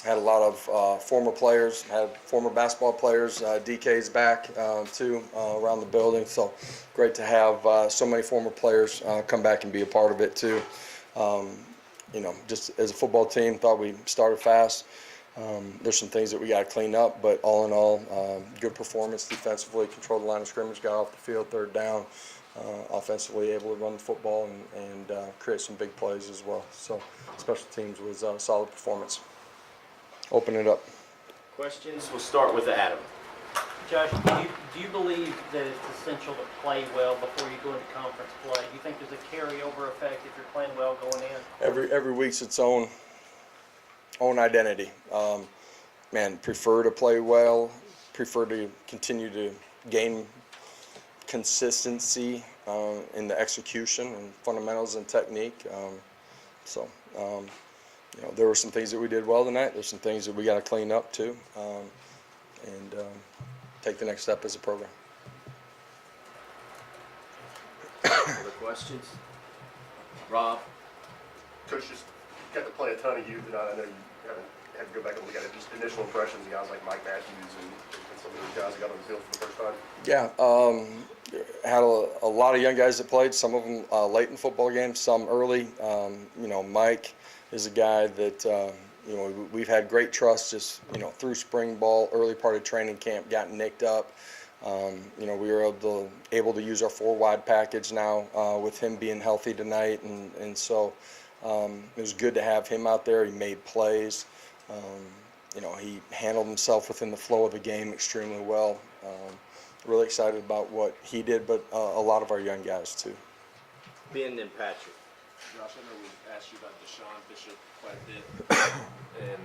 Had a lot of former players, had former basketball players, DK's back too around the building. So great to have so many former players come back and be a part of it too. Just as a football team, thought we started fast. There's some things that we got to clean up, but all in all, good performance defensively, controlled the line of scrimmage, got off the field, third down, offensively able to run the football and create some big plays as well. So special teams was a solid performance. Open it up. Questions? We'll start with Adam. Josh, do you believe that it's essential to play well before you go into conference play? Do you think there's a carryover effect if you're playing well going in? Every week's its own identity. Prefer to play well, prefer to continue to gain consistency in the execution and fundamentals and technique. There were some things that we did well tonight. There's some things that we got to clean up too, and take the next step as a program. Other questions? Rob? Coach just got to play a ton of youth tonight. I know you haven't had to go back and look at it. Just initial impressions of guys like Mike Matthews and some of those guys that got on the field for the first time. Yeah, had a lot of young guys that played. Some of them late in the football game, some early. Mike is a guy that we've had great trust just through spring ball, early part of training camp, got nicked up. We were able to use our 4 wide package now with him being healthy tonight, and so it was good to have him out there. He made plays. He handled himself within the flow of the game extremely well. Really excited about what he did, but a lot of our young guys too. Ben and Patrick. Josh, I know we asked you about Deshaun Bishop quite a bit, and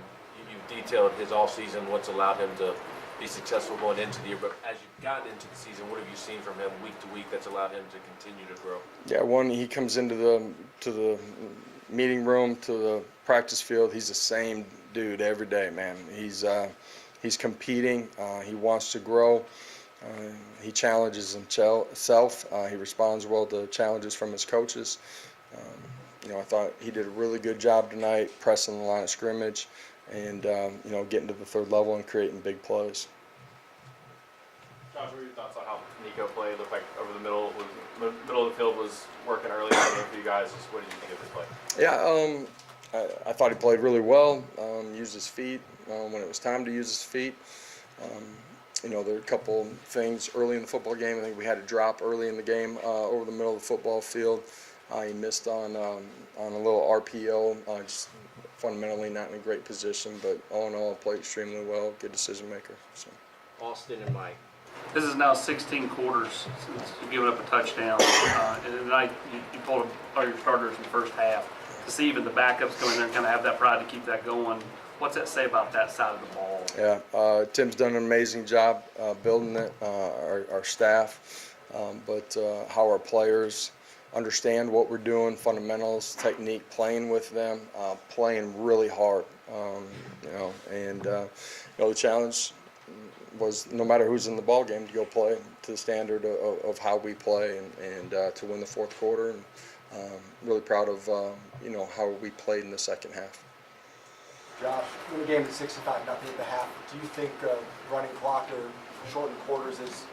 you detailed his offseason, what's allowed him to be successful going into the year. But as you've gotten into the season, what have you seen from him week to week that's allowed him to continue to grow? Yeah, he comes into the meeting room, to the practice field. He's the same dude every day, man. He's competing. He wants to grow. He challenges himself. He responds well to challenges from his coaches. I thought he did a really good job tonight, pressing the line of scrimmage, and getting to the third level and creating big plays. Josh, what are your thoughts on how Nico played? Looked like over the middle of the field was working early for you guys. Just what did you think of his play? Yeah, I thought he played really well. Used his feet when it was time to use his feet. There were a couple things early in the football game. I think we had a drop early in the game over the middle of the football field. He missed on a little RPO, just fundamentally not in a great position, but all in all, played extremely well. Good decision maker. So. Austin and Mike. This is now 16 quarters since you've given up a touchdown. And tonight you pulled all your starters in the first half. To see even the backups come in there and kind of have that pride to keep that going, what's that say about that side of the ball? Yeah, Tim's done an amazing job building it, our staff, but how our players understand what we're doing, fundamentals, technique, playing with them, playing really hard, the challenge was no matter who's in the ball game to go play to the standard of how we play and to win the fourth quarter, and really proud of how we played in the second half. Josh, when the game is 65-0 at the half, do you think running clock or shortened quarters is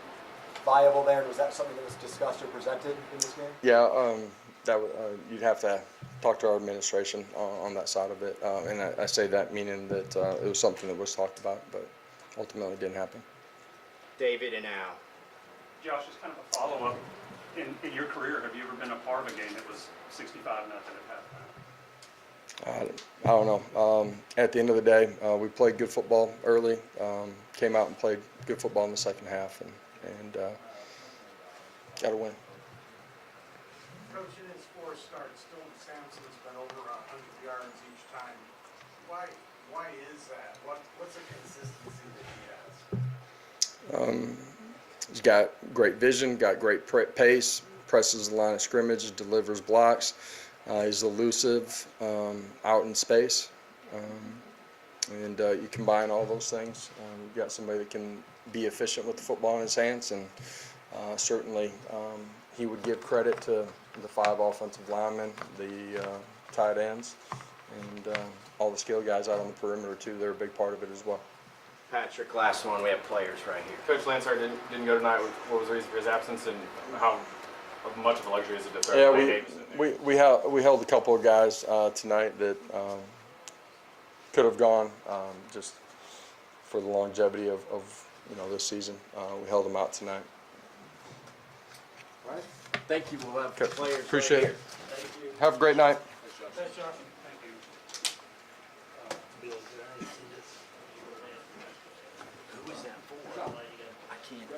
viable there? Was that something that was discussed or presented in this game? Yeah, you'd have to talk to our administration on that side of it, and I say that meaning that it was something that was talked about, but ultimately didn't happen. David and Al. Josh, just kind of a follow-up. In your career, have you ever been a part of a game that was 65-0 at halftime? I don't know. At the end of the day, we played good football early, came out and played good football in the second half, and got to win. Coach, in his 4 starts, Dylan Sampson's been over 100 yards each time. Why is that? What's the consistency that he has? He's got great vision, got great pace, presses the line of scrimmage, delivers blocks. He's elusive out in space, and you combine all those things. You've got somebody that can be efficient with the football in his hands, and certainly he would give credit to the 5 offensive linemen, the tight ends, and all the skill guys out on the perimeter too. They're a big part of it as well. Patrick, last one. We have players right here. Coach Lansard didn't go tonight. What was the reason for his absence, and how much of a luxury is it to throw Yeah, Clay Davis in there? we held a couple of guys tonight that could have gone just for the longevity of this season. We held them out tonight. All right. Thank you. We'll have Okay. players Appreciate right it. Have a great night. Thanks, Josh. Who is that for? I can't.